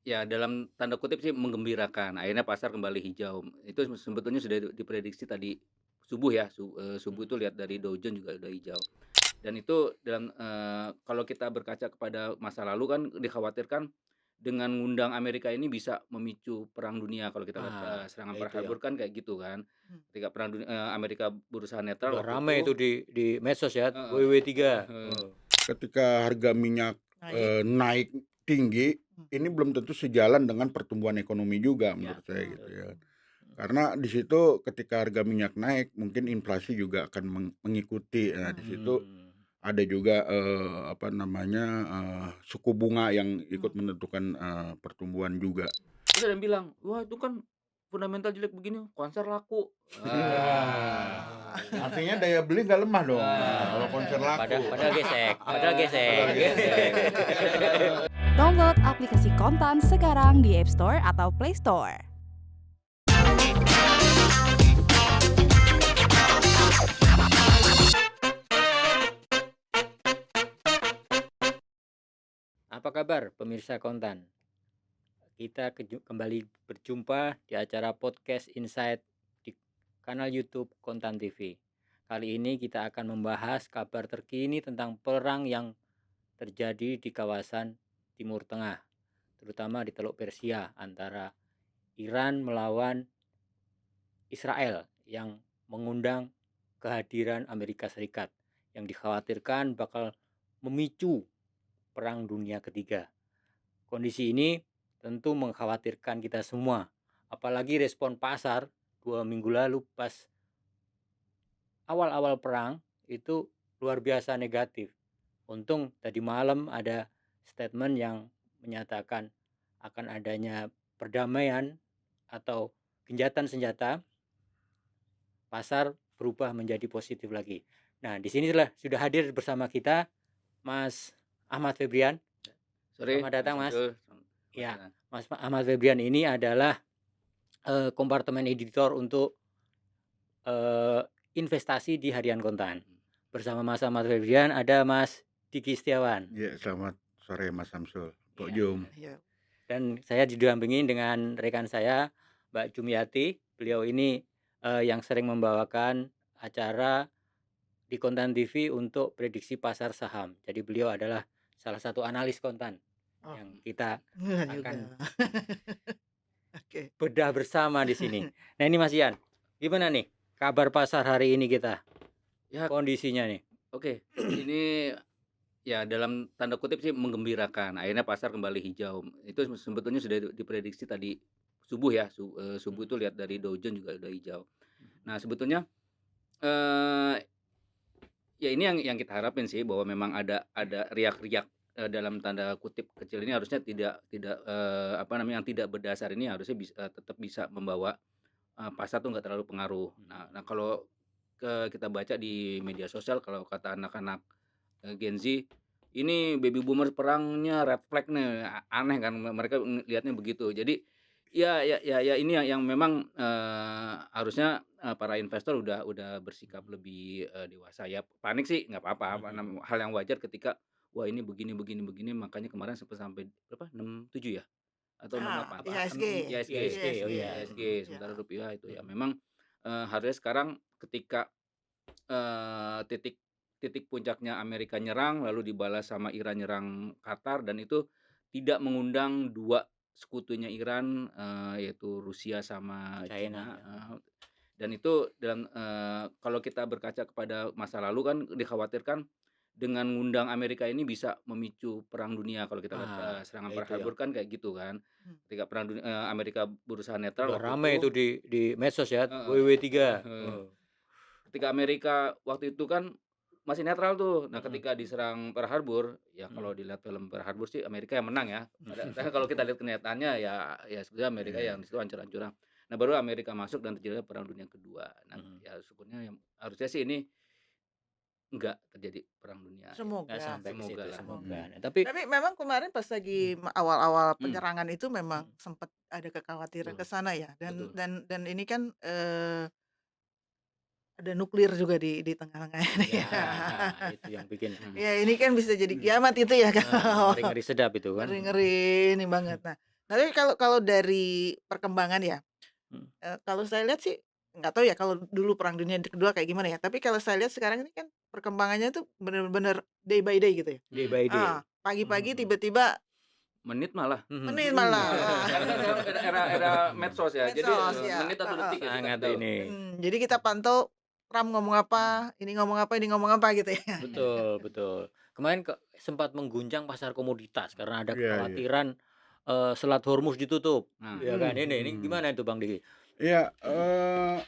Ya dalam tanda kutip sih menggembirakan, akhirnya pasar kembali hijau. Itu sebetulnya sudah diprediksi tadi subuh ya, subuh itu lihat dari Dow Jones juga udah hijau. Dan itu dalam, kalau kita berkaca kepada masa lalu kan dikhawatirkan dengan ngundang Amerika ini bisa memicu perang dunia kalau kita lihat, Ah, serangan ya Pearl itu yang Harbor kan kayak gitu kan. Mmm, Ketika Amerika berusaha netral udah waktu rame itu itu di medsos ya, heeh, WW3. heeh. Ketika harga minyak, naik, naik tinggi, mmm, ini belum tentu sejalan dengan pertumbuhan ekonomi juga Ya, menurut saya gitu betul, betul. ya. Mhm. Karena di situ ketika harga minyak naik mungkin inflasi juga akan mengikuti. Nah di mmm, situ Mmm. ada juga, apa namanya, suku bunga yang ikut mmm. menentukan, pertumbuhan juga. Terus ada yang bilang, "Wah itu kan fundamental jelek begini, konser laku." Ah. Artinya daya beli nggak lemah dong, kalau konser Wah. laku. Padahal gesek, padahal gesek. Padahal gesek. Download aplikasi Kontan sekarang di App Store atau Play Store. Apa kabar pemirsa Kontan? Kita kembali berjumpa di acara podcast Insight di kanal YouTube Kontan TV. Kali ini kita akan membahas kabar terkini tentang perang yang terjadi di kawasan Timur Tengah, terutama di Teluk Persia antara Iran melawan Israel yang mengundang kehadiran Amerika Serikat yang dikhawatirkan bakal memicu Perang Dunia Ketiga. Kondisi ini tentu mengkhawatirkan kita semua, apalagi respon pasar 2 minggu lalu pas awal-awal perang itu luar biasa negatif. Untung tadi malam ada statement yang menyatakan akan adanya perdamaian atau gencatan senjata, pasar berubah menjadi positif lagi. Nah, di sinilah sudah hadir bersama kita Mas Ahmad Febrian. Sore, Selamat Mas datang, Mas. Samsul. Selamat Ya, datang. Mas Ahmad Febrian ini adalah kompartemen editor untuk eh, investasi di Harian Kontan. Bersama Mas Ahmad Febrian ada Mas Diki Setiawan. Ya, selamat sore Mas Samsul, Pak Ya. Jum. Iya, Dan saya didampingi dengan rekan saya Mbak Jumiati. Beliau ini yang sering membawakan acara di Kontan TV untuk prediksi pasar saham. Jadi beliau adalah salah satu analis kontan oh, yang kita enggak juga. akan Oke. bedah bersama di sini. Nah ini Mas Ian, gimana nih kabar pasar hari ini kita? Ya, Kondisinya nih. oke. Ini ya dalam tanda kutip sih menggembirakan, akhirnya pasar kembali hijau. Itu sebetulnya sudah diprediksi tadi subuh ya, subuh itu lihat dari Dow Jones juga udah hijau. Nah sebetulnya, eee, ya ini yang kita harapin sih bahwa memang ada riak-riak, dalam tanda kutip kecil ini harusnya tidak, apa namanya, yang tidak berdasar ini harusnya tetap bisa membawa, pasar tuh nggak terlalu pengaruh. Nah kalau kita baca di media sosial kalau kata anak-anak Gen Z, ini baby boomer perangnya red flag nih, aneh kan mereka lihatnya begitu. Jadi, ya ini yang memang, harusnya, para investor udah bersikap lebih, dewasa ya. Panik sih nggak apa-apa, hal yang wajar ketika, wah ini begini begini begini, makanya kemarin sampai berapa, 67 ya? Atau Ah, 68? IHSG, IHSG ISG, oh IHSG, iya. IHSG, iya, sementara rupiah itu ya memang, harusnya sekarang ketika titik titik puncaknya Amerika nyerang, lalu dibalas sama Iran nyerang Qatar dan itu tidak mengundang 2 sekutunya Iran, yaitu Rusia sama China Cina, ya. dan itu dalam, kalau kita berkaca kepada masa lalu kan dikhawatirkan dengan ngundang Amerika ini bisa memicu perang dunia kalau kita lihat, Ah, serangan ya Pearl itu yang Harbor kan kayak gitu kan. mmm, Ketika Amerika berusaha netral udah waktu rame itu itu di medsos ya, heeh, WW3. heeh. Ketika Amerika waktu itu kan masih netral tuh. Nah, Mm-mm. ketika diserang Pearl Harbor, ya kalau Mm-mm. dilihat film Pearl Harbor sih Amerika yang menang ya. Padahal kalau kita lihat kenyataannya ya sebenarnya Amerika Iya. yang di situ hancur-hancuran. Nah, baru Amerika masuk dan terjadi Perang Dunia Kedua. Nah, Mm-mm. ya syukurnya yang harusnya sih ini enggak terjadi perang dunia ya. Nggak semoga sampai sih, ke situ, Semoga lah. semoga. semoga. Nah, tapi Tapi memang kemarin pas lagi awal-awal Mhm, penyerangan itu memang mm, sempat ada kekhawatiran ke betul. sana ya, dan betul. dan ini kan, ada nuklir juga di tengah-tengah ini Ya, ya. itu yang bikin Mhm, Ya ini kan bisa jadi kiamat itu ya ah, kalau ngeri-ngeri sedap itu kan. ngeri-ngeri ini banget. Nah, Tapi kalau kalau dari perkembangan ya, Hmm. kalau saya lihat sih nggak tahu ya kalau dulu Perang Dunia Kedua kayak gimana ya. Tapi kalau saya lihat sekarang ini kan perkembangannya tuh bener-bener day by day gitu ya. Day by day. Pagi-pagi Mhm. tiba-tiba Menit malah. menit Mhm. malah. Kan sekarang era medsos ya. Jadi Medsos ya. menit atau detik ya kita Sangat tahu. ini. Jadi kita pantau Trump ngomong apa, ini ngomong apa, ini ngomong apa gitu ya. Betul, betul. Kemarin sempat mengguncang pasar komoditas karena ada Iya, iya. kekhawatiran Selat Hormuz ditutup. Nah, Ya kan? Ini Hmm. gimana itu Bang Diki? Iya,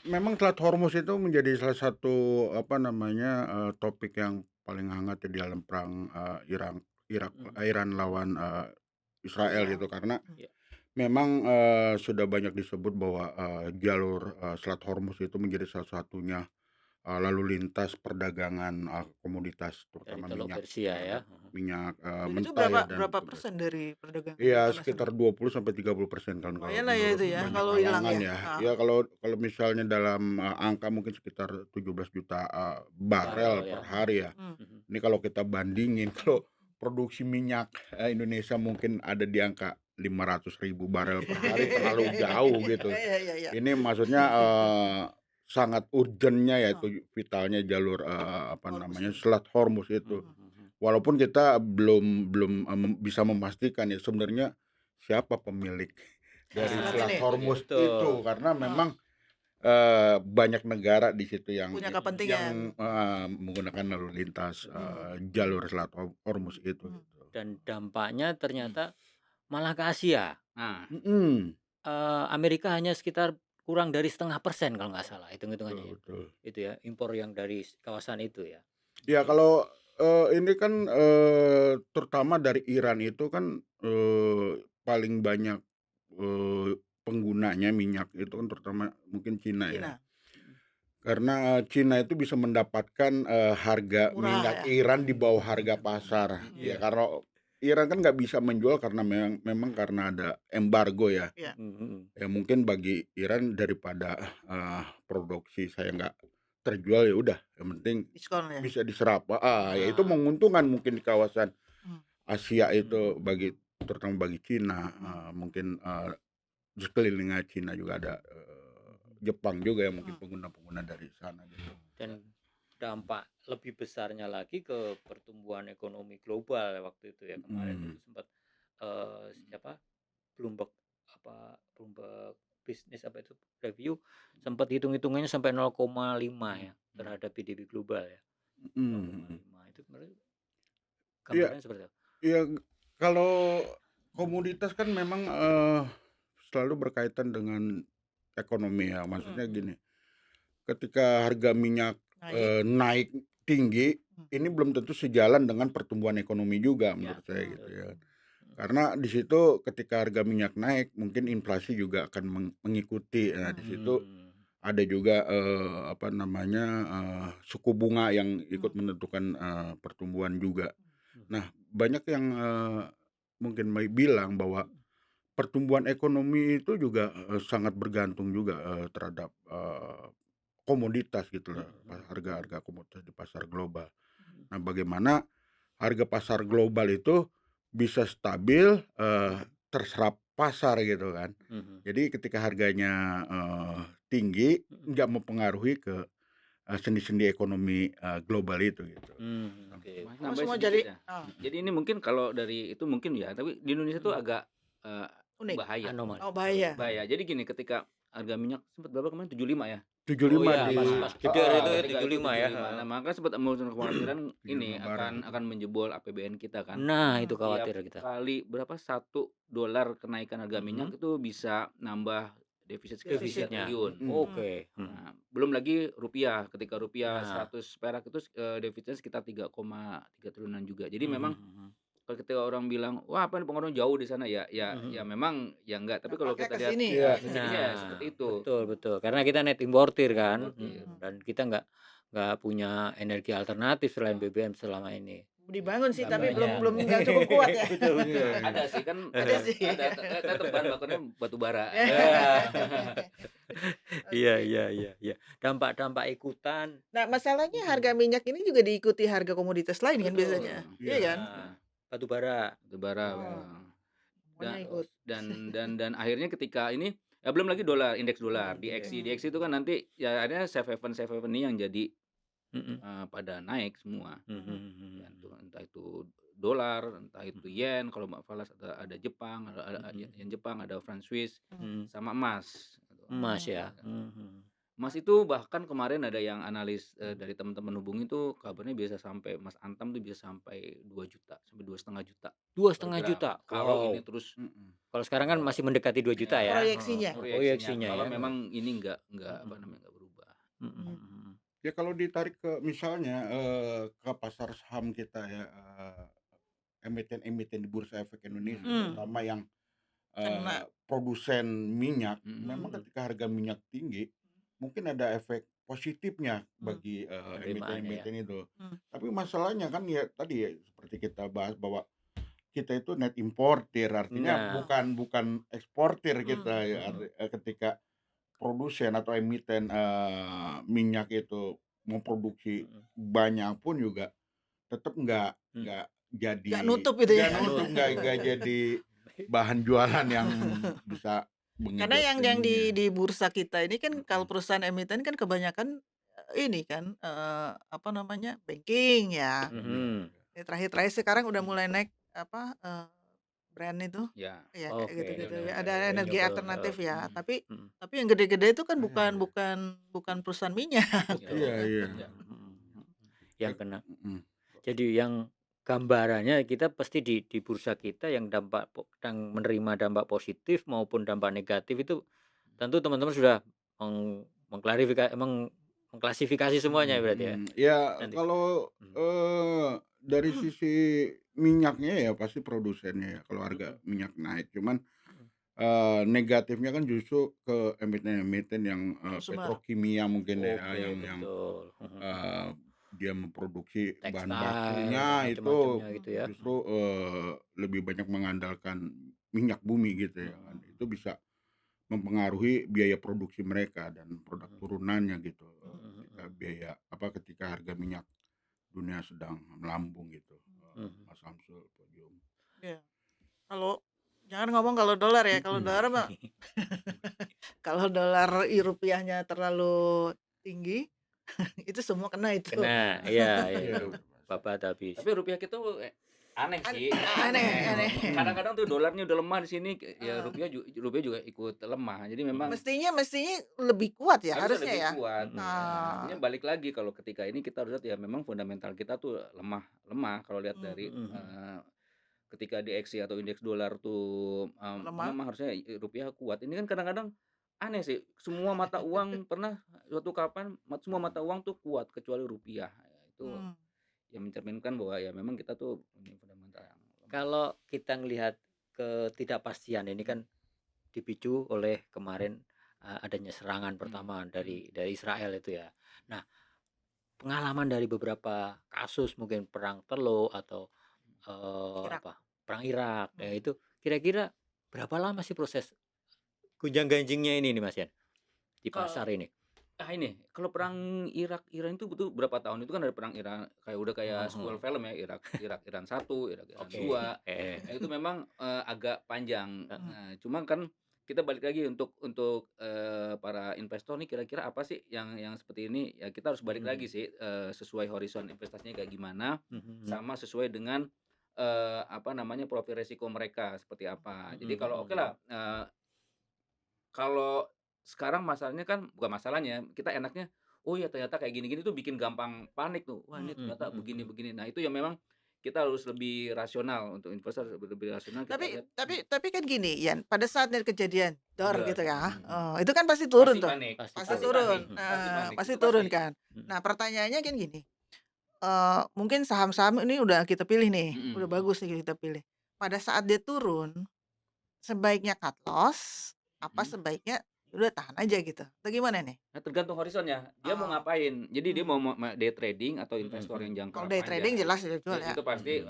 memang Selat Hormuz itu menjadi salah satu apa namanya topik yang paling hangat ya di dalam perang Iran lawan Israel gitu karena Iya. memang sudah banyak disebut bahwa jalur Selat Hormuz itu menjadi salah satunya lalu lintas perdagangan komoditas Dari terutama Teluk minyak Persia ya. minyak Dan itu mentah ya dan berapa persen dari perdagangan iya internasional? sekitar 20-30% kan kalau Lumayan lah ya menurut itu ya, banyak kalau hilang kalangan ya. ya. Ya kalau misalnya dalam angka mungkin sekitar 17 juta barel Barel, per ya. hari ya. Mhm. Ini kalau kita bandingin kalau produksi minyak Indonesia mungkin ada di angka 500.000 barel per hari terlalu jauh gitu. Iya. Ini maksudnya sangat urgentnya yaitu vitalnya jalur apa Hormuz namanya ini. Selat Hormuz itu. Walaupun kita belum bisa memastikan ya sebenarnya siapa pemilik dari Selat Selat ini. Hormuz Betul. itu karena memang banyak negara di situ yang Punya kepentingan. menggunakan lalu lintas jalur Selat Hormuz itu. Gitu. Dan dampaknya ternyata malah ke Asia. nah, Amerika hanya sekitar kurang dari 0,5% kalau nggak salah hitung-hitungannya. Betul. Itu ya, impor yang dari kawasan itu ya. Ya kalau ini kan terutama dari Iran itu kan paling banyak penggunanya minyak itu kan terutama mungkin Cina ya. Cina. Karena Cina itu bisa mendapatkan harga Murah minyak ya. Iran di bawah harga pasar. Ya karena Iran kan nggak bisa menjual karena memang karena ada embargo ya. Ya mungkin bagi Iran daripada produksi saya nggak terjual ya udah yang penting Diskon ya. bisa diserap. Ya itu menguntungkan mungkin di kawasan Asia itu terutama bagi Cina. Mungkin di sekelilingnya Cina juga ada Jepang juga ya mungkin pengguna-pengguna dari sana gitu. Dan dampak lebih besarnya lagi ke pertumbuhan ekonomi global waktu itu ya kemarin itu sempat Bloomberg bisnis apa itu review sempat hitung-hitungannya sampai 0,5 ya terhadap PDB global ya. 0,5 itu kemarin gambarannya seperti apa? Iya kalau komoditas kan memang selalu berkaitan dengan ekonomi ya. Maksudnya gini, ketika harga minyak naik tinggi, ini belum tentu sejalan dengan pertumbuhan ekonomi juga menurut saya gitu ya. Karena di situ ketika harga minyak naik, mungkin inflasi juga akan mengikuti. Nah di situ ada juga apa namanya suku bunga yang ikut menentukan pertumbuhan juga. Nah banyak yang mungkin may bilang bahwa pertumbuhan ekonomi itu juga sangat bergantung juga terhadap komoditas gitu loh, harga-harga komoditas di pasar global. Nah, bagaimana harga pasar global itu bisa stabil terserap pasar gitu kan. Jadi ketika harganya tinggi nggak mempengaruhi ke sendi-sendi ekonomi global itu gitu. Semua jadi ini mungkin kalau dari itu mungkin ya, tapi di Indonesia tuh agak unik. bahaya. Bahaya. Jadi gini, ketika harga minyak sempat berapa kemarin 75 ya? 75 pas geder itu ya 75 ya. Nah, maka sempat muncul kekhawatiran ini akan menjebol APBN kita kan. Nah, itu khawatir kita. Kali berapa $1 kenaikan harga minyak itu bisa nambah defisit sekitar 3 triliun. Oke. Nah, belum lagi rupiah. Ketika rupiah 100 perak itu defisitnya sekitar 3,3 triliunan juga. Jadi memang kalau ketika orang bilang wah apa pengaruhnya jauh di sana ya memang ya enggak, tapi kalau kita lihat ya seperti itu. Betul karena kita net importir kan. Dan kita nggak punya energi alternatif selain BBM selama ini. Dibangun sih tapi belum nggak cukup kuat ya. Ada sih kan ada bahan bakunya batu bara. Iya. Dampak ikutan. Nah masalahnya harga minyak ini juga diikuti harga komoditas lain kan biasanya. Iya kan? Batu bara. Semuanya ikut. dan akhirnya ketika ini ya belum lagi dolar, indeks dolar, DXY. Hmm. DXY itu kan nanti ya akhirnya safe haven ini yang jadi Mhm. pada naik semua. Mhm. Ya, entah itu dolar, entah itu yen, kalau Mbak Falas ada Jepang, ada yen Jepang, ada franc Swiss, Mhm. sama emas. Gitu. Emas ya. Emas itu bahkan kemarin ada yang analis dari teman-teman hubungi tuh kabarnya bisa sampai Mas Antam tuh bisa sampai 2 juta sampai 2,5 juta 2,5 per gram. juta. Kalau Wow. ini terus Kalau sekarang kan masih mendekati 2 juta ya. Proyeksinya. Proyeksinya kalau ya. memang ini enggak apa namanya enggak berubah. Ya kalau ditarik ke misalnya ke pasar saham kita ya, emiten-emiten di Bursa Efek Indonesia, terutama yang Kena. produsen minyak, memang ketika harga minyak tinggi, mungkin ada efek positifnya bagi emiten-emiten itu. Tapi masalahnya kan ya tadi ya seperti kita bahas bahwa kita itu net importer, artinya bukan eksportir kita ya. Ketika produsen atau emiten minyak itu memproduksi banyak pun juga tetap nggak jadi Nggak nutup gitu ya. nggak jadi bahan jualan yang bisa Karena mengejut yang di ininya. bursa kita ini kan kalau perusahaan emiten kan kebanyakan ini kan apa namanya banking ya. Terakhir-terakhir sekarang udah mulai naik apa brand itu Ya. ya kayak Oke. gitu-gitu ya. Benar. Ada energi Renewable, alternatif ya. Tapi Mm. yang gede-gede itu kan bukan perusahaan minyak. Iya. Yang kena. Jadi yang gambarannya kita pasti di bursa kita yang menerima dampak positif maupun dampak negatif itu tentu teman-teman sudah mengklasifikasi semuanya berarti ya. Ya Nanti. kalau dari sisi minyaknya ya pasti produsennya ya kalau harga minyak naik. Cuman negatifnya kan justru ke emiten-emiten yang petrokimia mungkin ya, yang betul. dia memproduksi bahan Tekstil, bakunya itu macam-macamnya gitu ya. justru lebih banyak mengandalkan minyak bumi gitu ya kan. Itu bisa mempengaruhi biaya produksi mereka dan produk turunannya gitu. Biaya ketika harga minyak dunia sedang melambung gitu. Mas Samsul, podium. Ya. Kalau jangan ngomong kalau dolar ya, kalau dolar mah kalau dolar rupiahnya terlalu tinggi itu semua kena itu. Kena, iya. Bapak habis. Tapi rupiah kita aneh sih. Aneh. Kadang-kadang tuh dolarnya udah lemah di sini, ya rupiah juga ikut lemah. Jadi memang mestinya lebih kuat ya harusnya lebih ya. kuat. Artinya balik lagi kalau ketika ini kita harus lihat ya memang fundamental kita tuh lemah kalau lihat dari ketika DXY atau indeks dolar tuh memang harusnya rupiah kuat. Ini kan kadang-kadang aneh sih. Semua mata uang pernah suatu kapan semua mata uang tuh kuat kecuali rupiah. Itu yang mencerminkan bahwa ya memang kita tuh punya fundamental yang lemah. Kalau kita ngelihat ketidakpastian ini kan dipicu oleh kemarin adanya serangan pertama dari Israel itu ya. Nah, pengalaman dari beberapa kasus mungkin perang Teluk atau perang Irak ya itu kira-kira berapa lama sih proses gonjang-ganjingnya ini nih Mas Yan di pasar ini? Ini kalau perang Iran itu butuh berapa tahun? Itu kan ada perang Iran kayak sequel film ya, Iran 1, Iran 2. Nah, itu memang agak panjang. Nah, cuma kan kita balik lagi untuk para investor nih kira-kira apa sih yang seperti ini ya kita harus balik lagi sih sesuai horizon investasinya kayak gimana sama sesuai dengan profil resiko mereka seperti apa. Jadi kalau kalau sekarang masalahnya kan bukan masalahnya, kita enaknya oh ya ternyata kayak gini-gini tuh bikin gampang panik tuh. Wah, ini ternyata begini-begini. Nah, itu yang memang kita harus lebih rasional untuk investor lebih rasional. Tapi kan gini Yan, pada saat kejadian dor gitu ya. Itu kan pasti turun tuh. Pasti turun. Pasti turun kan. Nah, pertanyaannya kan gini. Mungkin saham-saham ini udah kita pilih nih. Udah bagus nih kita pilih. Pada saat dia turun sebaiknya cut loss apa sebaiknya udah tahan aja gitu. Atau gimana nih? Nah, tergantung horizonnya. Dia mau ngapain. Jadi dia mau day trading atau investor yang jangka panjang. Kalau day trading jelas ya jual ya. Itu pasti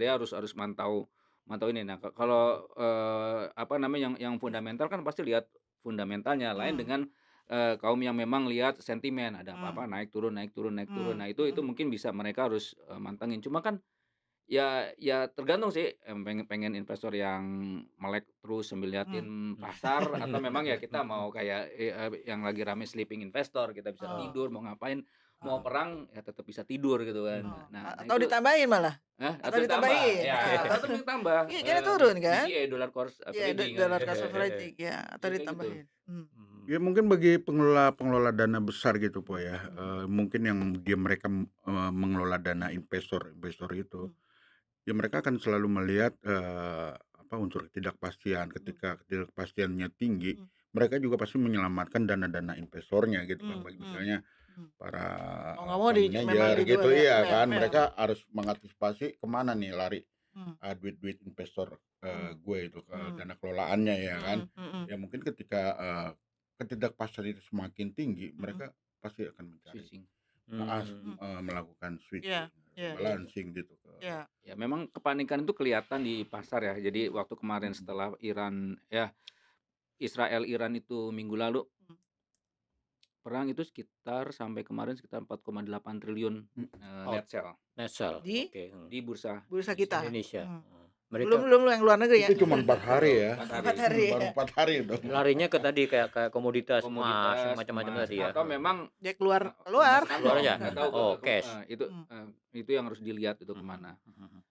dia harus mantau ini. Nah, kalau yang fundamental kan pasti lihat fundamentalnya. Lain dengan kaum yang memang lihat sentimen, ada apa-apa naik turun. Nah, itu mungkin bisa mereka harus mantengin. Cuma kan Ya tergantung sih, pengen investor yang melek terus sambil liatin pasar atau memang ya kita mau kayak, yang lagi rame sleeping investor, kita bisa Oh. tidur, mau ngapain, mau Oh. perang ya tetap bisa tidur gitu kan. Oh. Nah Atau itu ditambahin malah? atau Atau ditambah, ditambahin? ya atau ditambah, Iya, kayaknya turun kan? DCA, dollar cost Iya, averaging kan. dollar cost averaging, ya, atau Ya kayak gitu. ditambahin. Ya mungkin bagi pengelola dana besar gitu Po ya, mungkin yang mereka mengelola dana investor itu, ya mereka akan selalu melihat unsur ketidakpastian. Ketika ketidakpastiannya tinggi, mereka juga pasti menyelamatkan dana-dana investornya gitu kan. Misalnya para Mau nggak mau fund memang manager dijual gitu, ya, iya fair, kan, fair. mereka harus mengantisipasi kemana nih lari duit investor gue itu ke dana kelolaannya ya kan. Ya mungkin ketika ketidakpastian itu semakin tinggi, mereka pasti akan mencari Switching. melakukan switching, Iya. balancing gitu. Iya. Ya memang kepanikan itu kelihatan di pasar ya. Jadi waktu kemarin setelah Israel Iran itu minggu lalu, perang itu sampai kemarin sekitar 4,8 triliun net sell Net sell. Di? Oke. di bursa Bursa kita. Indonesia. Belum yang luar negeri ya? Itu cuma 4 hari ya. 4 hari. Baru 4 hari dong. Larinya ke tadi kayak komoditas emas, macam-macam emas, tadi ya. atau memang Dia keluar. keluar aja? nggak tahu Oh, cash. Itu yang harus dilihat itu kemana.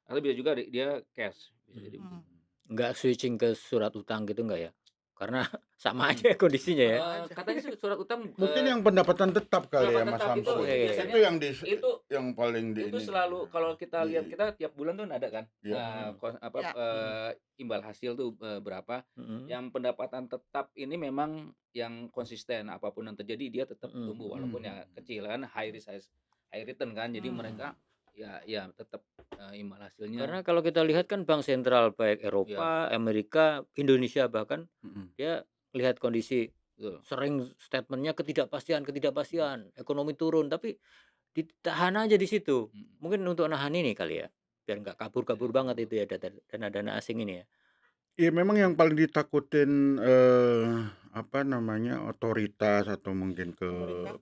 Atau bisa juga dia cash, bisa jadi begitu. Nggak switching ke surat utang gitu nggak ya? Karena sama aja kondisinya ya. Katanya sih surat utang Mungkin yang pendapatan tetap kali ya Mas pendapatan tetap Samsul. itu biasanya Itu yang yang paling itu selalu kalau kita lihat, kita tiap bulan tuh ada kan, imbal hasil tuh berapa. Yang pendapatan tetap ini memang yang konsisten, apapun yang terjadi dia tetap tumbuh walaupun ya kecil kan, high return kan. Jadi mereka ya tetap imbal hasilnya. Karena kalau kita lihat kan bank sentral baik Eropa, Amerika, Indonesia bahkan dia lihat kondisi sering statementnya ketidakpastian, ekonomi turun, tapi ditahan aja di situ. Mungkin untuk nahan ini kali ya, biar nggak kabur banget itu ya dana-dana asing ini ya. Iya memang yang paling ditakutin otoritas atau mungkin ke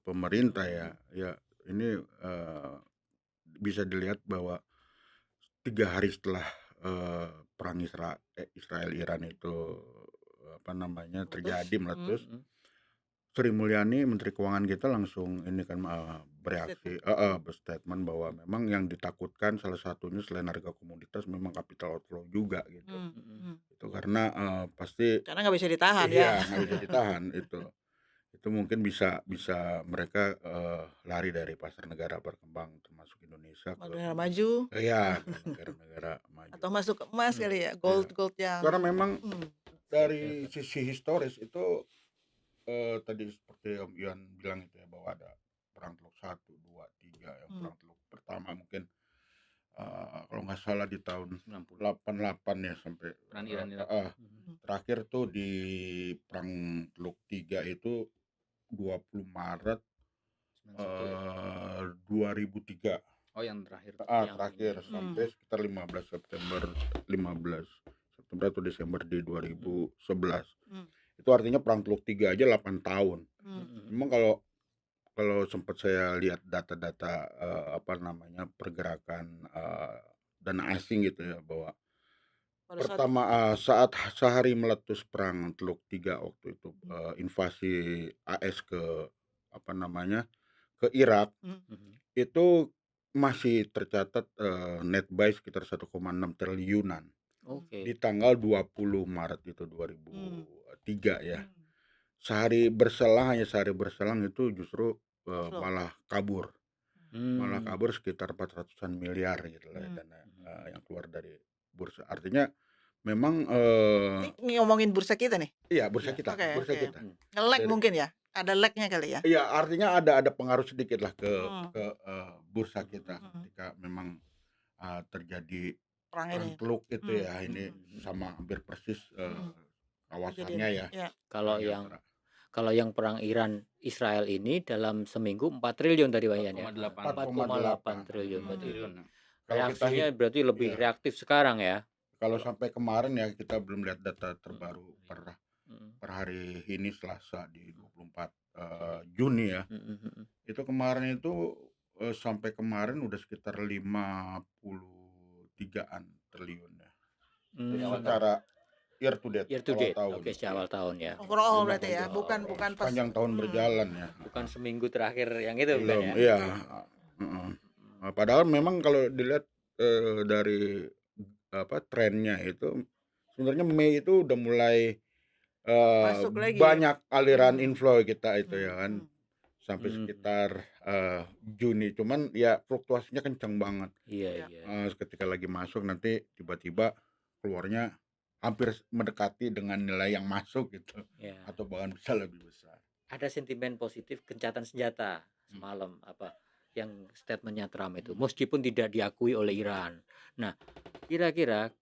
pemerintah ya. Ya ini bisa dilihat bahwa 3 hari setelah perang Israel Iran itu terjadi meletus, Sri Mulyani Menteri Keuangan kita langsung ini kan bereaksi, berstatement bahwa memang yang ditakutkan salah satunya selain harga komoditas memang capital outflow juga gitu. Itu karena pasti Karena nggak bisa ditahan ya. iya nggak bisa ditahan itu mungkin bisa mereka lari dari pasar negara berkembang termasuk Indonesia ke Negara maju iya ke negara-negara maju. atau masuk ke emas kali ya, gold yang Karena memang dari sisi historis itu tadi seperti Om Iwan bilang itu ya, bahwa ada perang Teluk 1, 2, 3 yang perang Teluk pertama mungkin kalau nggak salah di tahun 88 ya sampai Perang Iran. terakhir tuh di perang Teluk 3 itu 20 Maret 2003. Oh yang terakhir. Terakhir sampai sekitar 15 September atau Desember di 2011. Itu artinya perang Teluk 3 aja 8 tahun. Memang kalau sempat saya lihat data-data pergerakan dana asing gitu ya, bahwa pertama saat sehari meletus perang Teluk 3 waktu itu invasi AS ke ke Irak, itu masih tercatat net buy sekitar 1,6 triliunan. Di tanggal 20 Maret itu 2003 ya. Hanya sehari berselang itu justru malah kabur. Malah kabur sekitar 400-an miliar gitu lah dana yang keluar dari bursa. Artinya memang ini ngomongin bursa kita nih. Iya, bursa kita. Kita. Nge-lag mungkin ya. Ada lag-nya kali ya. Iya, artinya ada pengaruh sedikit lah ke bursa kita ketika memang terjadi perang Teluk itu ya, ini sama hampir persis kawasannya ya. Kalau yang perang Iran Israel ini dalam seminggu 4 triliun tadi Pak Ian ya. 4,8 triliun berarti. Reaksinya berarti lebih reaktif sekarang ya. Kalau sampai kemarin ya kita belum lihat data terbaru per hari ini Selasa di 24 Juni ya. Itu kemarin itu sampai kemarin udah sekitar 53 3-an triliun ya. Hmm. Secara year to date, Year to awal date. tahun. Oke, sewaktu awal tahun ya. Overall Jumlah berarti ya, bukan pas. sepanjang tahun berjalan ya. Bukan seminggu terakhir yang itu bukan Belum, ya? iya. Padahal memang kalau dilihat dari trennya itu sebenarnya Mei itu udah mulai Masuk lagi. banyak aliran inflow kita itu ya kan, sampai Hmm. sekitar Juni, cuman ya fluktuasinya kencang banget. Iya. Ketika lagi masuk nanti tiba-tiba keluarnya hampir mendekati dengan nilai yang masuk gitu, Ya. atau bahkan bisa lebih besar. Ada sentimen positif gencatan senjata semalam yang statementnya Trump itu, meskipun tidak diakui oleh Iran. Nah, kira-kira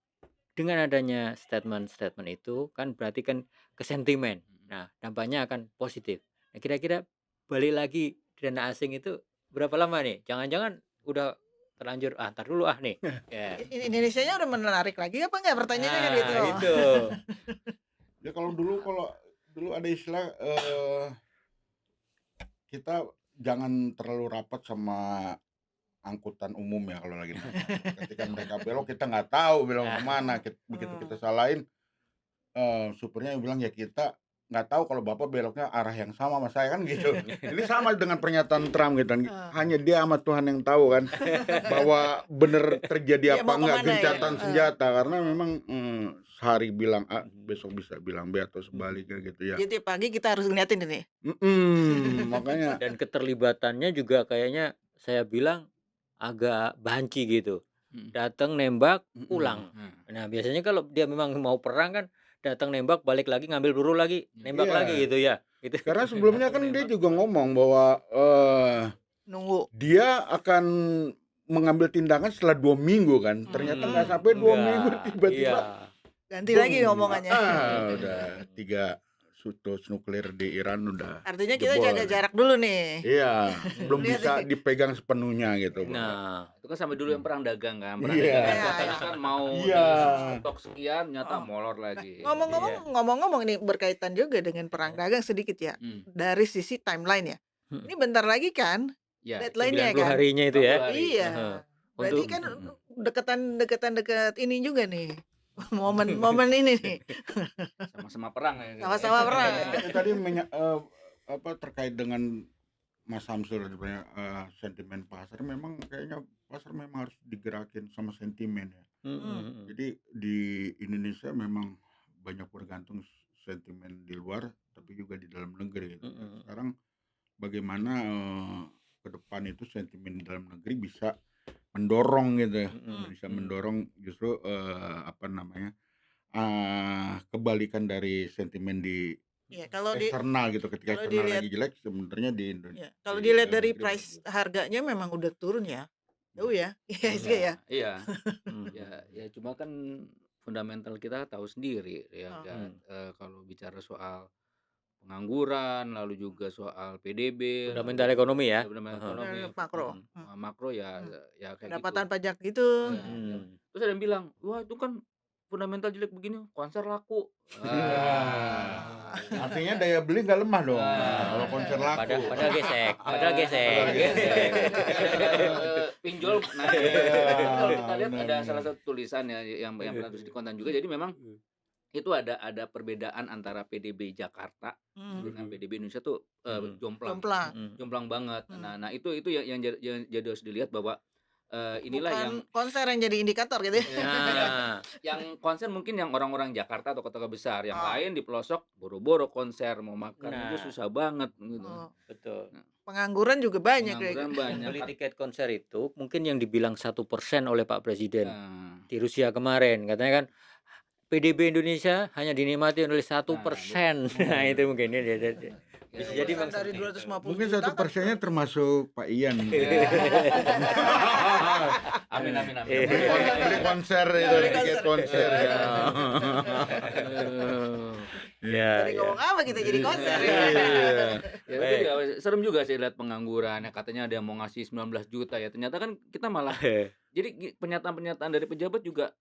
dengan adanya statement itu kan berarti kan ke sentimen. Nah, dampaknya akan positif. Nah, kira-kira balik lagi dana asing itu berapa lama nih? Jangan-jangan udah terlanjur ntar dulu nih. Ya. Indonesianya udah menarik lagi apa enggak, pertanyaannya kan gitu. Itu. Ya kalau dulu ada istilah kita jangan terlalu rapat sama angkutan umum ya kalau lagi naik. Ketika mereka belok kita nggak tahu belok kemana. Begitu kita salahin, supirnya bilang ya kita nggak tahu kalau bapak beloknya arah yang sama sama saya kan gitu. Ini sama dengan pernyataan Trump gitu. Hanya dia sama Tuhan yang tahu kan bahwa bener terjadi Dia apa mau enggak kemana ya? gencatan senjata, karena memang sehari bilang A besok bisa bilang B atau sebaliknya gitu ya. Jadi tiap pagi kita harus ngeliatin ini. Makanya Dan keterlibatannya juga kayaknya saya bilang agak banci gitu. Datang nembak pulang. Nah, biasanya kalau dia memang mau perang kan datang nembak balik lagi ngambil peluru lagi nembak Iya. lagi gitu ya. Gitu. karena sebelumnya kan dia juga ngomong bahwa Nunggu. dia akan mengambil tindakan setelah 2 minggu kan. Ternyata nggak sampai 2 minggu tiba-tiba Ganti lagi ngomongannya. udah 3 situs nuklir di Iran udah Artinya kita jebol. jaga jarak dulu nih. Iya, belum Lihat bisa nih. dipegang sepenuhnya gitu. Nah, Itu kan sampai dulu yang perang dagang kan. Perang Iya. dagang kan mau Iya. stok sekian nyata molor lagi. Ngomong-ngomong ini berkaitan juga dengan perang dagang sedikit ya. Dari sisi timeline ya. Ini bentar lagi kan Ya, deadline-nya 90 kan. harinya itu ya. 90 hari. Iya. Berarti Untuk- kan dekat ini juga nih. Momen ini nih. sama-sama perang ya. Sama-sama perang. Tadi terkait dengan Mas Samsul sebenarnya sentimen pasar, memang kayaknya pasar memang harus digerakin sama sentimen ya. Jadi di Indonesia memang banyak bergantung sentimen di luar tapi juga di dalam negeri gitu. Sekarang bagaimana ke depan itu sentimen di dalam negeri bisa mendorong gitu ya. Bisa mendorong justru kebalikan dari sentimen di Ya, kalau eksternal gitu. Ketika kalau eksternal dilihat- lagi jelek sebenarnya di Indonesia. ya, kalau dilihat dari price harganya memang udah turun ya. Jauh ya. IHSG ya. Iya. Ya cuma kan fundamental kita tahu sendiri ya. Kalau bicara soal pengangguran, lalu juga soal PDB, fundamental ekonomi ya. fundamental ekonomi, Makro. makro ya kayak Pendapatan gitu. pajak gitu. Terus ada yang bilang, wah itu kan fundamental jelek begini, konser laku. Artinya daya beli nggak lemah dong. Kalau konser laku. Padahal gesek. Pinjol naik. Iya, Kalau kita lihat ada benar. salah satu tulisan ya yang pernah tulis di konten juga. Jadi memang itu ada perbedaan antara PDB Jakarta dengan PDB Indonesia tuh jomplang banget. Nah itu yang jadi harus dilihat bahwa inilah bukan yang konser yang jadi indikator gitu ya. yang konser mungkin yang orang-orang Jakarta atau kota-kota besar, yang lain di pelosok boro-boro konser mau makan itu susah banget gitu. Betul. Pengangguran juga banyak Pengangguran banyak. Beli tiket konser itu mungkin yang dibilang 1% oleh Pak Presiden di Rusia kemarin, katanya kan PDB Indonesia hanya dinikmati oleh 1%. Nah, itu mungkin bisa jadi bang dari 250 mungkin juta 1%-nya termasuk Pak Ian. Amin. Beli konser itu, tiket konser ya. Jadi ngomong apa kita jadi konser ya. Ya, itu juga serem juga sih lihat pengangguran. Ya, katanya ada yang mau ngasih 19 juta ya. Ternyata kan kita malah jadi pernyataan-pernyataan dari pejabat juga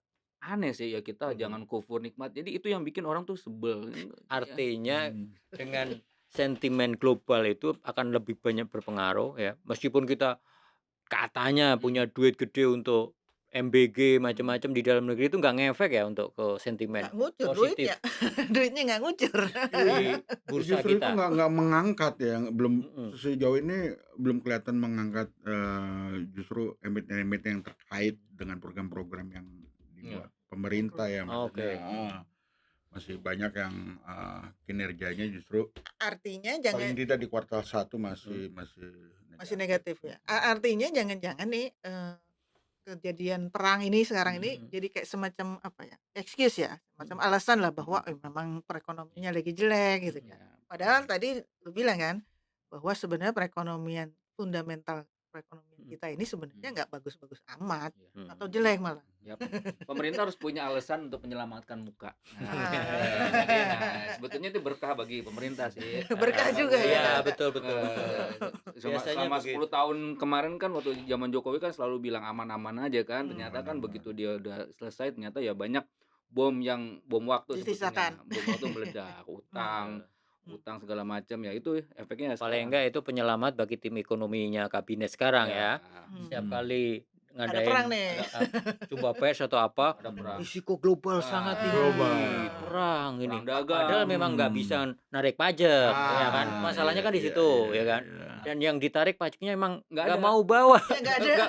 aneh sih ya, kita jangan kufur nikmat. Jadi itu yang bikin orang tuh sebel. Artinya dengan sentimen global itu akan lebih banyak berpengaruh ya. Meskipun kita katanya punya duit gede untuk MBG macam-macam di dalam negeri itu nggak ngefek ya untuk ke sentimen Nggak ngucur positif duitnya. Duitnya nggak ngucur. di bursa Justru itu kita. nggak mengangkat ya, belum Mm-mm. sejauh ini belum kelihatan mengangkat justru emiten-emiten yang terkait dengan program-program yang dibuat pemerintah ya, Oke. maksudnya masih banyak yang kinerjanya justru Artinya paling jangan tidak di kuartal 1 masih masih negatif ya. Artinya jangan-jangan nih kejadian perang ini sekarang ini jadi kayak semacam apa ya? Excuse ya, semacam alasan lah bahwa memang perekonomiannya lagi jelek gitu kan. Padahal tadi lu bilang kan bahwa sebenarnya perekonomian fundamental perekonomian kita ini sebenarnya nggak bagus-bagus amat atau jelek malah. Ya, pemerintah harus punya alasan untuk menyelamatkan muka. Sebetulnya itu berkah bagi pemerintah sih. Berkah juga ya. Iya, betul. Biasanya Selama begitu. 10 tahun kemarin kan waktu zaman Jokowi kan selalu bilang aman-aman aja kan. Ternyata kan begitu dia udah selesai ternyata ya banyak bom waktu Disisakan. sebetulnya. Bom waktu meledak, utang segala macam ya itu efeknya Paling sekarang. enggak itu penyelamat bagi tim ekonominya kabinet sekarang ya. Setiap kali Ada perang ngadain nih. jumpa pers atau apa, Ada perang. risiko global sangat tinggi. global. Perang ini. Perang dagang. Padahal memang nggak bisa narik pajak, ya kan? Masalahnya kan di situ, ya kan? Dan yang ditarik pajaknya emang Nggak nggak ada. mau bawa. Ya nggak ada.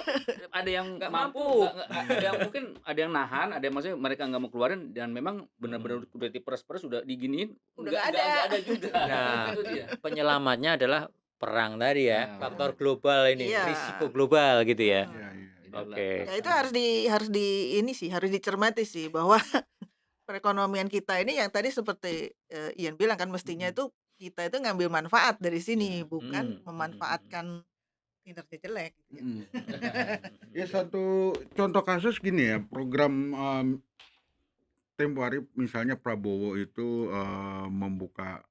Ada yang Nggak mampu, mampu. ada yang mungkin ada yang nahan, ada yang maksudnya mereka nggak mau keluarin dan memang benar-benar udah diperes-peres udah diginiin Udah nggak nggak ada. ada juga. Nah, Itu dia. penyelamatnya adalah perang tadi ya, Nah, faktor global ini, Iya. risiko global gitu ya. Ini Oke. Ya itu harus dicermati sih bahwa perekonomian kita ini yang tadi seperti Ian bilang kan mestinya itu kita itu ngambil manfaat dari sini bukan memanfaatkan kinerja jelek gitu ya. Ya satu contoh kasus gini ya, program tempo hari misalnya Prabowo itu membuka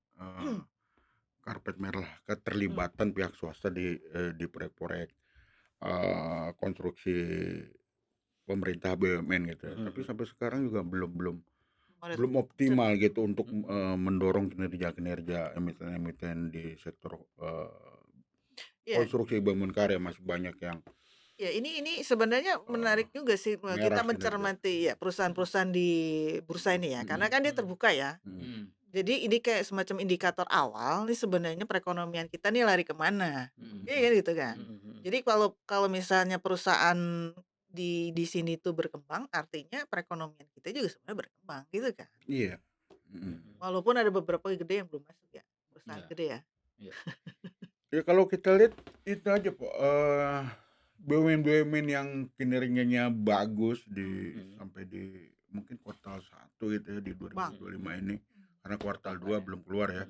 karpet merah keterlibatan pihak swasta di proyek-proyek konstruksi pemerintah BUMN gitu ya. Tapi sampai sekarang juga belum optimal gitu untuk mendorong kinerja emiten-emiten di sektor Iya. konstruksi bangun karya. Masih banyak yang Ya ini sebenarnya menarik juga sih kita merah mencermati ya perusahaan-perusahaan di bursa ini ya karena kan dia terbuka ya. Jadi ini kayak semacam indikator awal nih sebenarnya perekonomian kita nih lari kemana, iya kan gitu kan. Jadi kalau misalnya perusahaan di sini tuh berkembang, artinya perekonomian kita juga sebenarnya berkembang gitu kan. Iya. Walaupun ada beberapa gede yang belum masuk ya, perusahaan gede ya. Ya kalau kita lihat itu aja Pak, BUMN yang kinerjanya bagus sampai di mungkin kuartal 1 gitu ya di 2025 ini. Karena kuartal 2 belum keluar ya.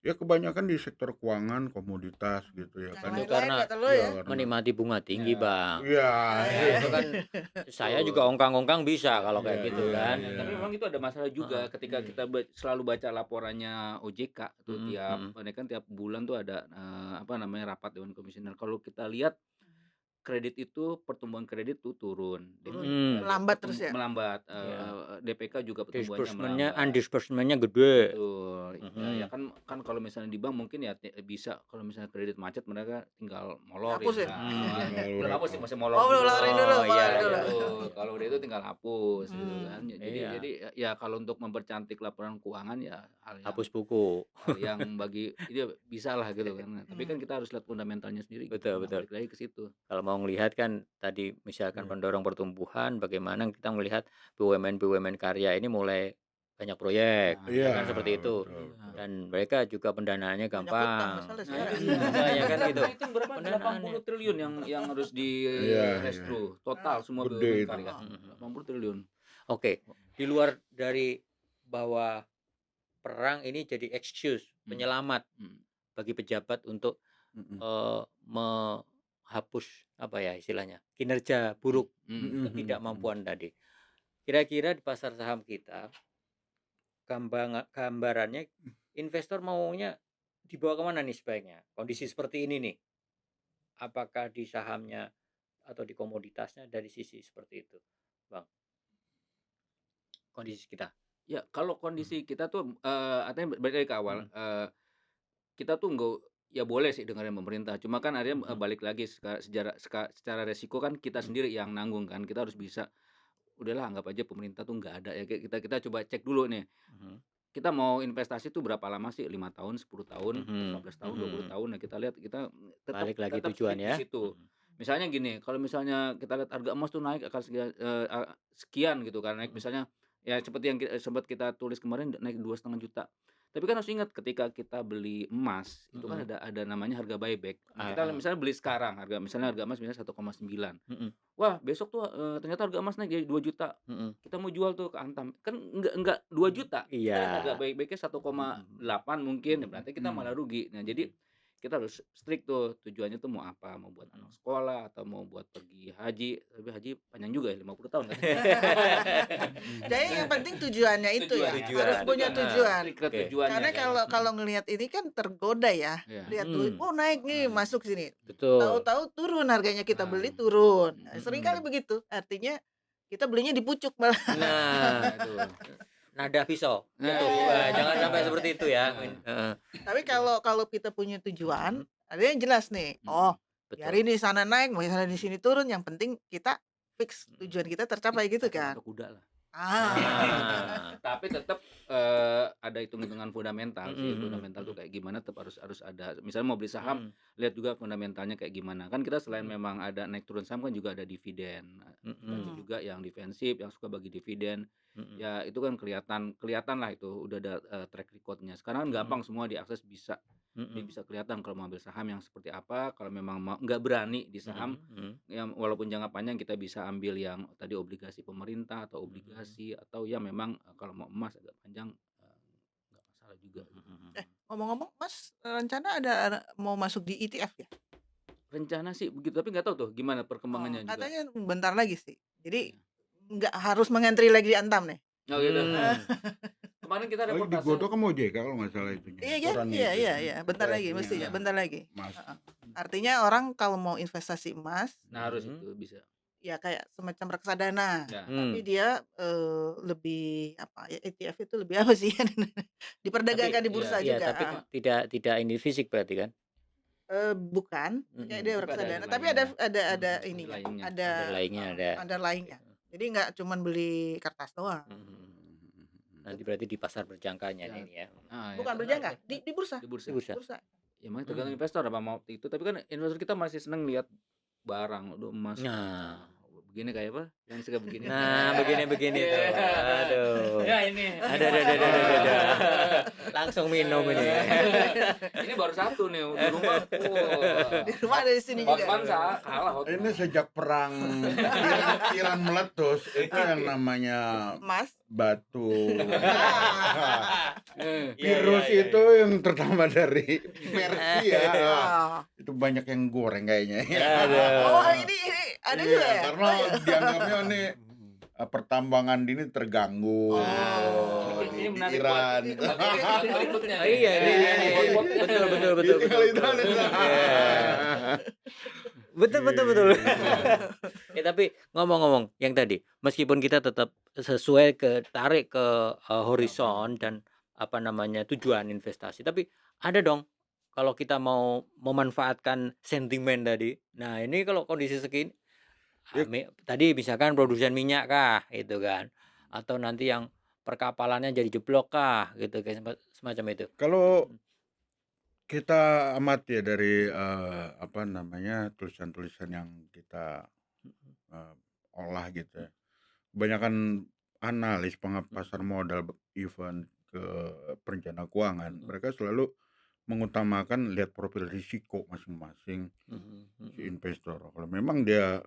Ya kebanyakan di sektor keuangan, komoditas gitu ya Yang kan. lain-lain karena nggak terlalu ya. menikmati bunga tinggi, Bang. Iya. Itu kan saya juga ongkang-ongkang bisa kalau kayak gitu kan. Tapi memang itu ada masalah juga ketika kita selalu baca laporannya OJK tuh tiap bulan tuh ada rapat Dewan Komisioner. Kalau kita lihat kredit itu pertumbuhan kredit tuh turun. Melambat terus ya. Melambat. DPK juga pertumbuhannya melambat. Undisbursementnya gede. Betul. Ya kan kalau misalnya di bank mungkin ya bisa kalau misalnya kredit macet mereka tinggal molor Hapus ya? Belum hapus sih masih molor. Oh, belum molorin dulu, molorin dulu. Kalau udah itu tinggal hapus gitu kan. Jadi ya kalau untuk mempercantik laporan keuangan ya hal yang Hapus buku. hal yang bagi itu bisa lah gitu kan. Tapi kan kita harus lihat fundamentalnya sendiri. Betul. Balik lagi ke situ. Kalau mau ngelihat kan tadi misalkan mendorong pertumbuhan, bagaimana kita melihat BUMN karya ini mulai banyak proyek, kan seperti itu. Dan mereka juga pendanaannya gampang. Ya kan gitu. Itu berapa? 80 triliun yang harus di restru total semua Gede BUMN itu. karya. 80 triliun. Oke, di luar dari bahwa perang ini jadi excuse penyelamat bagi pejabat untuk menghapus apa ya istilahnya kinerja buruk, ketidakmampuan tadi. Kira-kira di pasar saham kita gambarannya investor maunya dibawa kemana nih sebaiknya? Kondisi seperti ini nih, apakah di sahamnya atau di komoditasnya dari sisi seperti itu, Bang? Kondisi kita. Ya kalau kondisi kita tuh artinya balik lagi ke awal, kita tuh ya boleh sih dengerin pemerintah, cuma kan akhirnya, balik lagi secara resiko kan kita sendiri yang nanggung kan, kita harus bisa, udahlah anggap aja pemerintah tuh nggak ada ya, kayak kita coba cek dulu nih, kita mau investasi tuh berapa lama sih, 5 tahun, 10 tahun, 15 tahun, 20 tahun, nah kita lihat kita Balik lagi tetap tujuan stick di ya. situ. Misalnya gini, kalau misalnya kita lihat harga emas tuh naik akan sekian gitu kan, naik misalnya ya seperti yang sempat kita tulis kemarin naik 2,5 juta. Tapi kan harus ingat ketika kita beli emas itu kan ada namanya harga buyback. Nah, kita misalnya beli sekarang misalnya harga emas misalnya 1,9. Wah, besok tuh ternyata harga emas naik jadi 2 juta. Kita mau jual tuh ke Antam. Kan enggak 2 juta. Kita kan harga Iya. buyback-nya 1,8 mungkin. Berarti kita malah rugi. Nah, jadi kita harus strict tuh tujuannya tuh mau apa, mau buat anak sekolah atau mau buat pergi haji. Tapi haji panjang juga ya 50 tahun kan. Jadi yang penting tujuannya itu ya, Tujuan. harus punya tujuan. Strict ke Oke. tujuannya Karena kan. kalau ngelihat ini kan tergoda ya. Iya. Lihat duit, oh naik nih, masuk sini. Betul. Tahu-tahu turun harganya, kita beli turun. Nah, sering kali Mm-mm. begitu. Artinya kita belinya di pucuk malah. Nah, Itu. nada pisau. Nah, Itu. iya. Jangan sampai seperti itu ya. Nah. Heeh. Tapi kalau kita punya tujuan, ada yang jelas nih. Oh, Betul. biarin di sana naik, mau di sana di sini turun, yang penting kita fix tujuan kita tercapai gitu kan. Atau kuda lah. Ah. Tapi tetap ada hitung-hitungan fundamental sih. Fundamental tuh kayak gimana tetap harus ada. Misalnya mau beli saham, lihat juga fundamentalnya kayak gimana. Kan kita selain memang ada naik turun saham kan juga ada dividen. Banyak juga yang defensif, yang suka bagi dividen. Ya itu kan kelihatan lah itu udah ada track recordnya. Sekarang kan gampang semua diakses bisa. Jadi bisa kelihatan kalau mau ambil saham yang seperti apa. Kalau memang nggak berani di saham, yang walaupun jangka panjang kita bisa ambil yang tadi obligasi pemerintah atau obligasi atau ya memang kalau mau emas agak panjang nggak masalah juga. Ngomong-ngomong, Mas rencana ada mau masuk di ETF ya? Rencana sih begitu, tapi nggak tahu tuh gimana perkembangannya juga. Katanya bentar lagi sih. Jadi nggak harus mengantri lagi di Antam nih. Oh gitu. Kemarin kita Oh, reportase. digodok sama OJK kalau nggak salah itunya. Iya. Bentar lagi, mestinya. Bentar lagi. Mas. Artinya orang kalau mau investasi emas, Nah harus itu bisa. ya kayak semacam reksadana. Ya. Tapi dia lebih apa ya, ETF itu lebih apa sih? Diperdagangkan di bursa Iya, juga. tapi tidak ini fisik berarti kan? Bukan, kayak dia Tapi ada reksadana. Tapi lainnya. ada ini, Lainnya. ada Lainnya ada. underlying-nya. Jadi nggak cuman beli kertas doang. Nanti berarti di pasar berjangkanya Ya. ini ya. Ah, Bukan ya, berjangka, di bursa. di bursa. Di bursa. Bursa. Ya makanya tergantung investor apa mau itu. Tapi kan investor kita masih seneng lihat barang, aduh emas. Nah. Begini kayak apa? Yang suka begini. Nah, begini tuh. Aduh. Ya ini. Ada. Langsung minum ini. Ini baru satu nih di rumah. Di rumah ada di sini juga. Hotman kalah Hotman. Ini sejak perang Iran meletus itu yang namanya Mas. batu. Eh, Virus Iya. itu yang terutama dari Persia. Ah. Itu banyak yang goreng kayaknya. Oh, ini ada juga ya? Karena dianggapnya nih pertambangan dini terganggu Ini di menarik Iran. buat berikutnya. Oh, iya, betul. Betul. Ya, tapi ngomong-ngomong yang tadi, meskipun kita tetap sesuai tarik ke horizon dan apa namanya tujuan investasi, tapi ada dong kalau kita mau memanfaatkan sentimen tadi. Nah, ini kalau kondisi segini, tadi misalkan produsen minyak kah, gitu kan, atau nanti yang perkapalannya jadi jeblok kah, gitu kayak semacam itu. Kalau kita amati ya dari apa namanya tulisan-tulisan yang kita olah gitu ya, kebanyakan analis pasar modal even ke perencana keuangan, mereka selalu mengutamakan lihat profil risiko masing-masing si investor. Kalau memang dia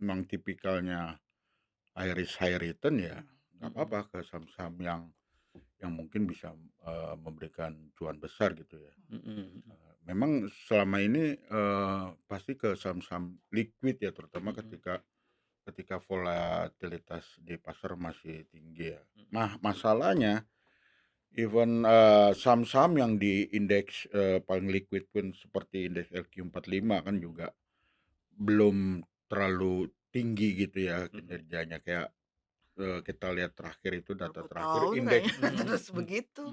memang tipikalnya high risk high return, ya nggak apa-apa ke saham-saham yang mungkin bisa memberikan cuan besar gitu ya. Memang selama ini pasti ke saham-saham liquid ya, terutama ketika volatilitas di pasar masih tinggi ya. Nah, masalahnya even saham-saham yang di indeks paling liquid pun seperti indeks LQ45 kan juga belum terlalu tinggi gitu ya kinerjanya, kayak kita lihat terakhir itu data Berapa terakhir tahun indeks kayaknya terus begitu.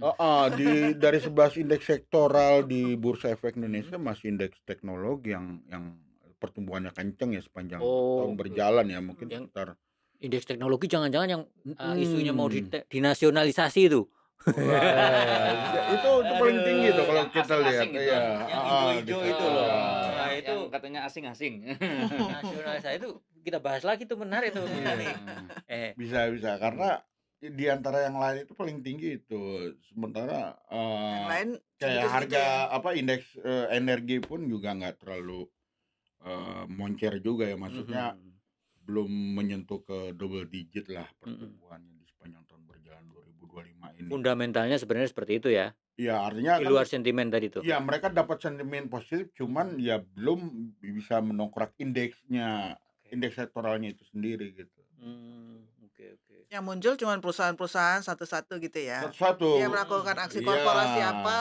dari 11 indeks sektoral di Bursa Efek Indonesia masih indeks teknologi yang pertumbuhannya kenceng ya sepanjang tahun Oke. berjalan ya, mungkin Yang sekitar indeks teknologi jangan-jangan yang isunya mau mhm. dinasionalisasi itu. Wah, itu paling tinggi tuh kalau Yang kita lihat. asing-asing itu. Iya, Yang di hijau-hijau itu loh. sektoral. Nah, yang itu katanya asing-asing. nasionalisasi itu kita bahas lagi tuh, menarik tuh Iya, nih. bisa karena di antara yang lain itu paling tinggi itu. Sementara Yang lain kayak segitu-segitu harga ya. indeks energi pun juga nggak terlalu moncer juga ya, maksudnya Mhm. belum menyentuh ke double digit lah Mhm. pertumbuhannya di sepanjang tahun berjalan 2025 ini. Fundamentalnya sebenarnya seperti itu ya. Ya artinya Di kan luar sentimen tadi tuh. ya mereka dapat sentimen positif, cuman ya belum bisa mendongkrak indeksnya, Oke. indeks sektoralnya itu sendiri gitu. Oke. Yang muncul cuma perusahaan-perusahaan satu-satu gitu ya. Satu-satu, Dia melakukan aksi iya, korporasi apa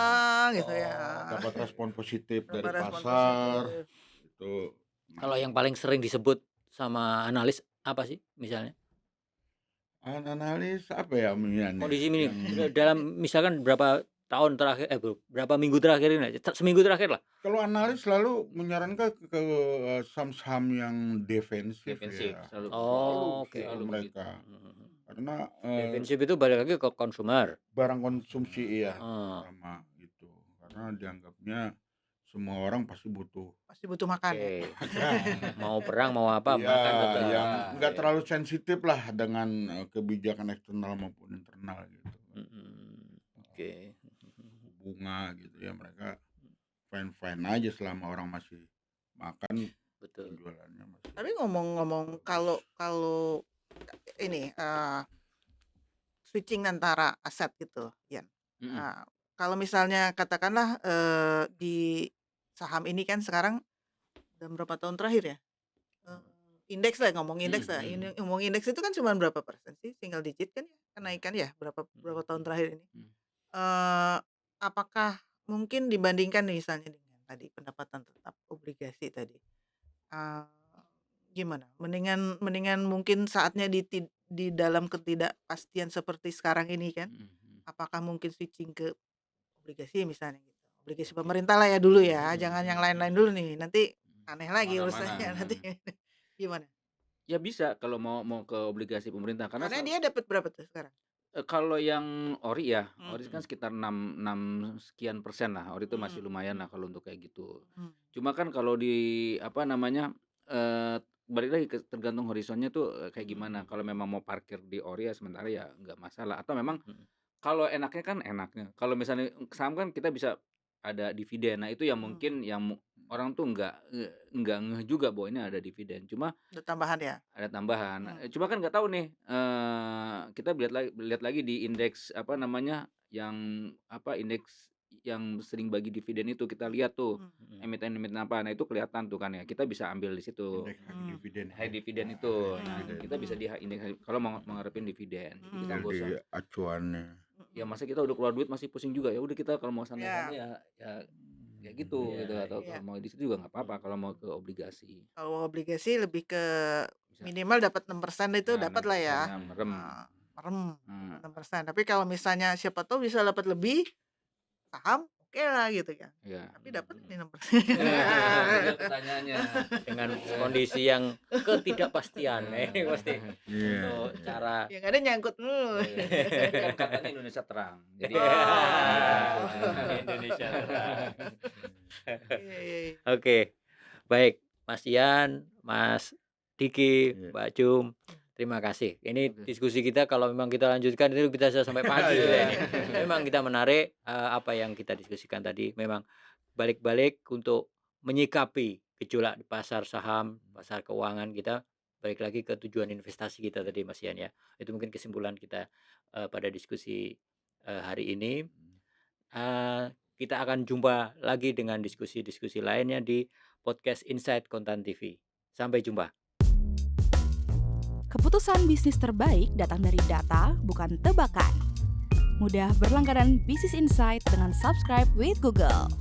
gitu ya. dapat respon positif dari Dapat respon pasar positif. itu. Kalau yang paling sering disebut sama analis apa sih misalnya? Analis apa ya iniannya, Kondisi ini yang dalam misalkan berapa tahun terakhir berapa minggu terakhir ini, seminggu terakhir lah. kalau analis selalu menyarankan ke saham-saham yang defensif Defensif, ya. selalu Oke. Selalu mereka. Karena Defensif itu balik lagi ke konsumer. barang konsumsi ya, Ah. sama gitu. Karena dianggapnya semua orang pasti butuh. Pasti butuh makan ya. Oke. Mau perang mau apa Iya, makan tetap. yang nggak Iya. terlalu sensitif lah dengan kebijakan eksternal maupun internal gitu. Oke. Bunga gitu ya, mereka fine aja selama orang masih makan, Betul. penjualannya masih. Tapi ngomong-ngomong kalau ini switching antara aset gitu, Yan. Kalau misalnya katakanlah di saham ini kan sekarang dalam berapa tahun terakhir ya? Indeks lah, ngomong indeks lah. Ngomong indeks itu kan cuma berapa persen sih? Single digit kan ya kenaikan ya berapa tahun terakhir ini. Apakah mungkin dibandingkan misalnya dengan tadi pendapatan tetap obligasi tadi, gimana? Mendingan mungkin saatnya di dalam ketidakpastian seperti sekarang ini kan, apakah mungkin switching ke obligasi misalnya gitu, obligasi pemerintah lah ya dulu ya, jangan yang lain-lain dulu nih, nanti aneh lagi urusannya nanti. Gimana? Ya bisa kalau mau ke obligasi pemerintah karena dia dapat berapa tuh sekarang? kalau yang ori ya, ori kan sekitar 6 sekian persen lah. Ori itu masih lumayan lah kalau untuk kayak gitu. Cuma kan kalau di apa namanya balik lagi tergantung horizonnya tuh kayak gimana. Kalau memang mau parkir di ori ya sementara ya nggak masalah. Atau memang kalau enaknya kan enaknya. Kalau misalnya saham kan kita bisa ada dividen. Nah itu yang mungkin yang orang tuh nggak ngeh juga bahwa ini ada dividen. Cuma Ada tambahan ya? ada tambahan. Cuma kan nggak tahu nih. Kita lihat lagi di indeks apa namanya yang indeks yang sering bagi dividen itu kita lihat tuh emiten apa. Nah itu kelihatan tuh kan ya. Kita bisa ambil di situ. Indeks High dividen itu. Nah, kita bisa di indeks kalau mau ngarepin dividen. Jadi kita nggak usah. Jadi acuannya. Ya masa kita udah keluar duit masih pusing juga ya. Udah kita kalau mau santai-santai ya gitu atau kalau mau di situ juga nggak apa-apa kalau mau ke obligasi. Kalau obligasi lebih ke minimal dapat 6% itu dapat lah ya. Merem 6%. Tapi kalau misalnya siapa tahu bisa dapat lebih saham, oke lah gitu kan. Tapi dapat ini 6%. Pertanyaannya dengan kondisi yang ketidakpastian pasti untuk cara yang ada nyangkut dulu. Kan katanya Indonesia terang. Jadi Indonesia terang. Oke. Baik, Mas Ian, Mas Diki, Mbak Jum, terima kasih. Ini diskusi kita kalau memang kita lanjutkan itu kita bisa sampai pagi ini. Memang kita menarik apa yang kita diskusikan tadi. Memang balik-balik untuk menyikapi gejolak di pasar saham, pasar keuangan kita, balik lagi ke tujuan investasi kita tadi Mas Ian ya. Itu mungkin kesimpulan kita pada diskusi hari ini. Kita akan jumpa lagi dengan diskusi-diskusi lainnya di podcast Insight Kontan TV. Sampai jumpa. Keputusan bisnis terbaik datang dari data, bukan tebakan. Mudah berlangganan Business Insight dengan subscribe with Google.